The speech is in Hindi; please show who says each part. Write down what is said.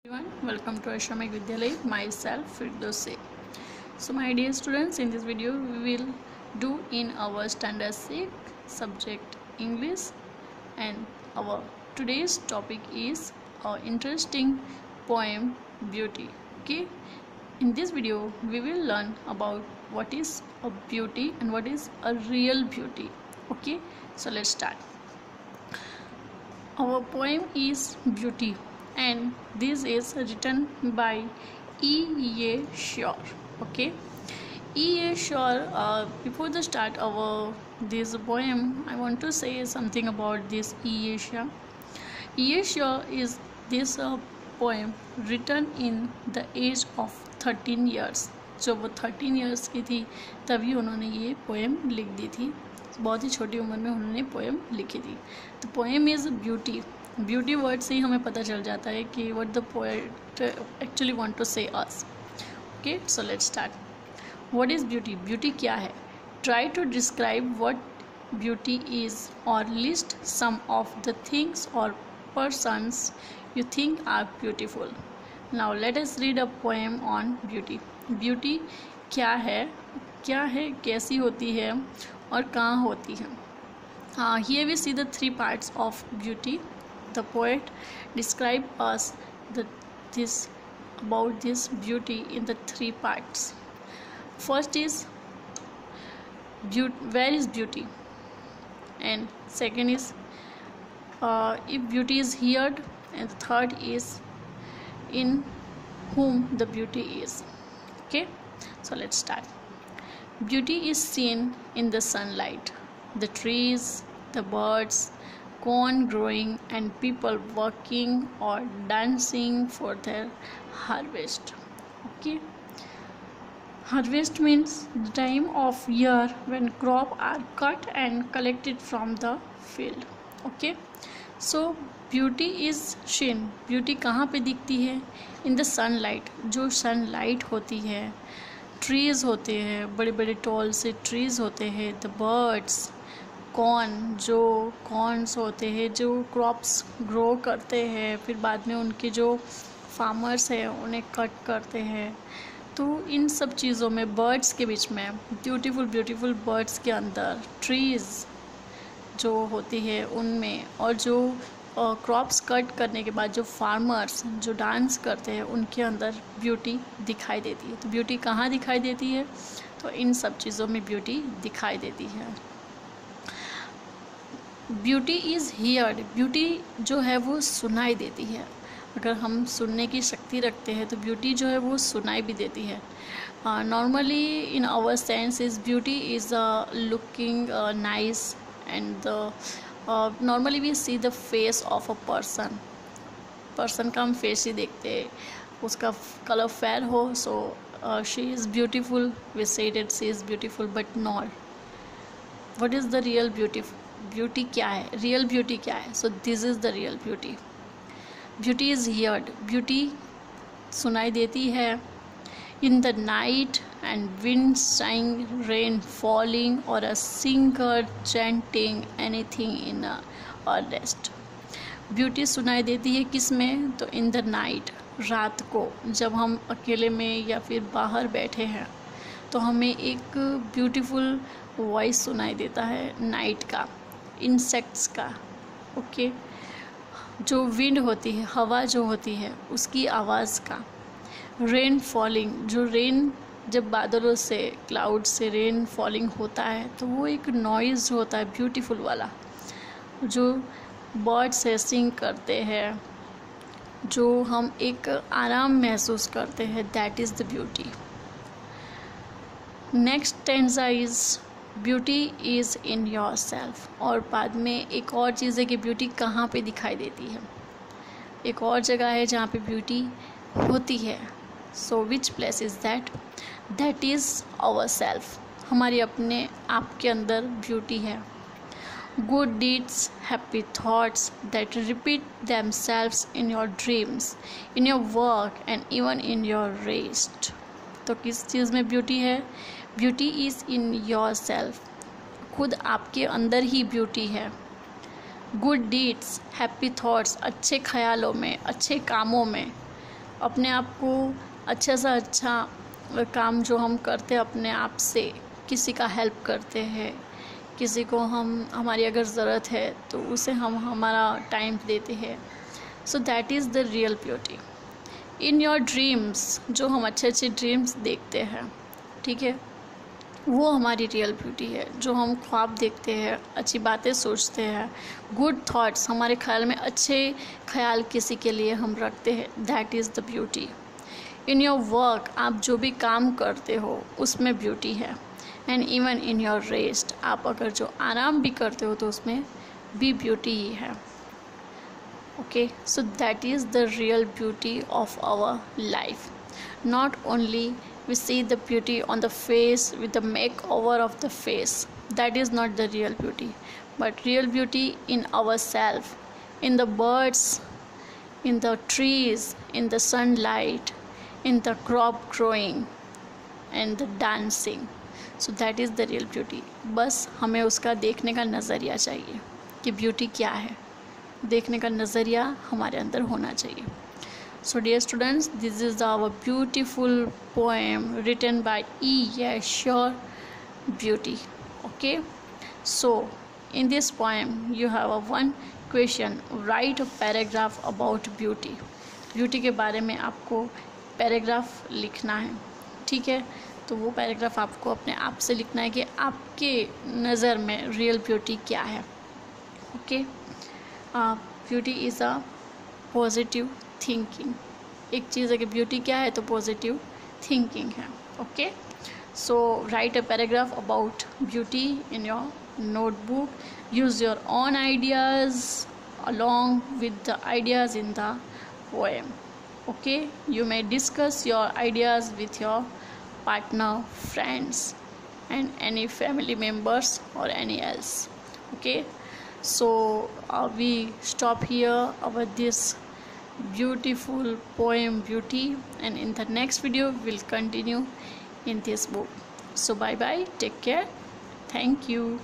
Speaker 1: Everyone, welcome to Ashramik Vidyalay. Myself Firdausi. So my dear students, in this video we will do in our standard 6 subject English, and our today's topic is our interesting poem Beauty. Okay, in this video we will learn about what is a beauty and what is a real beauty. Okay, so let's start. Our poem is Beauty, and this is written by E.A. Shaw. Okay, E.A. Shaw. Before the start of this poem, I want to say something about this E.A. Shaw. E.A. Shaw is this poem written in the age of 13 years. जब वो 13 years की थी तभी उन्होंने ये पोएम लिख दी थी. बहुत ही छोटी उम्र में उन्होंने पोएम लिखी थी. तो poem is beauty. Beauty word से ही हमें पता चल जाता है कि what the poet actually want to say us. Okay, so let's start. What is beauty? Beauty क्या है? Try to describe what beauty is और list some of the things और persons you think are beautiful. Now let us read a poem on beauty. Beauty क्या है, कैसी होती है और कहाँ होती है. Here we see the three parts of beauty. The poet describe us about this beauty in the three parts. First is where is beauty, and second is if beauty is here, and the third is in whom the beauty is. Okay, so let's start. Beauty is seen in the sunlight, the trees, the birds, corn growing, and people working or dancing for their harvest. Okay, harvest means the time of year when crop are cut and collected from the field. Okay, so beauty is sheen. Beauty कहाँ पे दिखती है? In the sunlight. जो सनलाइट होती है, ट्रीज़ होते हैं, बड़े बड़े टॉल से ट्रीज़ होते हैं, द बर्ड्स, कॉर्न, जो कॉर्न्स होते हैं जो क्रॉप्स ग्रो करते हैं, फिर बाद में उनके जो फार्मर्स हैं उन्हें कट करते हैं. तो इन सब चीज़ों में, बर्ड्स के बीच में, ब्यूटीफुल बर्ड्स के अंदर ट्रीज़ जो होती है उनमें, और जो क्रॉप्स कट करने के बाद जो फार्मर्स जो डांस करते हैं उनके अंदर ब्यूटी दिखाई देती है. तो ब्यूटी कहाँ दिखाई देती है? तो इन सब चीज़ों में ब्यूटी दिखाई देती है. Beauty is heard. ब्यूटी जो है वो सुनाई देती है. अगर हम सुनने की शक्ति रखते हैं तो ब्यूटी जो है वो सुनाई भी देती है. Normally in our sense is beauty is looking nice, and normally we see the face of a person का हम फेस ही देखते हैं. उसका कलर फेयर हो, so she is beautiful, we say that she is beautiful, but not. what is the real beauty? Beauty क्या है? रियल ब्यूटी क्या है? So this is the real beauty. Beauty is heard. Beauty सुनाई देती है in the night, and wind sighing, rain falling, or a singer chanting anything in a rest. Beauty सुनाई देती है किस में? तो इन द नाइट, रात को जब हम अकेले में या फिर बाहर बैठे हैं तो हमें एक ब्यूटीफुल वॉइस सुनाई देता है नाइट का, इंसेक्ट्स का. ओके, जो विंड होती है, हवा जो होती है उसकी आवाज़ का. रेन फॉलिंग, जो रेन जब बादलों से, क्लाउड से रेन फॉलिंग होता है तो वो एक नॉइज़ होता है ब्यूटीफुल वाला. जो बर्ड्स है सिंग करते हैं, जो हम एक आराम महसूस करते हैं, that is the beauty. Next टेंसा is beauty is in your self. और बाद में एक और चीज़ है कि ब्यूटी कहाँ पे दिखाई देती है. एक और जगह है जहाँ पे ब्यूटी होती है. So which place is that? That is our self. हमारे अपने आप के अंदर ब्यूटी है. Good deeds, happy thoughts that repeat themselves in your dreams, in your work, and even in your rest. तो किस चीज़ में ब्यूटी है? Beauty is in your self. खुद आपके अंदर ही ब्यूटी है. गुड डीड्स, हैप्पी थाट्स, अच्छे ख्यालों में, अच्छे कामों में, अपने आप को अच्छा सा अच्छा काम जो हम करते हैं अपने आप से, किसी का हेल्प करते हैं, किसी को हमारी अगर ज़रूरत है तो उसे हम हमारा टाइम देते हैं, सो that is the real beauty. In your dreams, जो हम अच्छे अच्छे ड्रीम्स देखते हैं, ठीक है, वो हमारी रियल ब्यूटी है। जो हम ख्वाब देखते हैं, अच्छी बातें सोचते हैं, गुड थॉट्स, हमारे ख्याल में अच्छे ख्याल किसी के लिए हम रखते हैं, that is the beauty. In your work, आप जो भी काम करते हो उसमें ब्यूटी है। And even in your rest, आप अगर जो आराम भी करते हो तो उसमें भी ब्यूटी ही है। Okay, so that is the real beauty of our life. Not only we see the beauty on the face with the makeover of the face, that is not the real beauty, but real beauty in ourselves, in the birds, in the trees, in the sunlight, in the crop growing and the dancing. So that is the real beauty. बस हमें उसका देखने का नज़रिया चाहिए कि ब्यूटी क्या है, देखने का नज़रिया हमारे अंदर होना चाहिए। So dear students, this is our beautiful poem written by E. Yashar Beauty. Okay, so in this poem you have a one question, write a paragraph about beauty. Beauty के बारे में आपको पैराग्राफ लिखना है, ठीक है। तो वो पैराग्राफ आपको अपने आप से लिखना है कि आपके नज़र में रियल ब्यूटी क्या है। Okay, beauty is a positive thinking. एक चीज़ है कि ब्यूटी क्या है, तो पॉजिटिव थिंकिंग है। Okay, so right a paragraph about beauty in your notebook, use your own ideas along with the ideas in the poem. Okay, you may discuss your ideas with your partner, friends and any family members or any else. Okay, so we stop here about this beautiful poem Beauty, and in the next video we'll continue in this book. So bye bye, take care, thank you.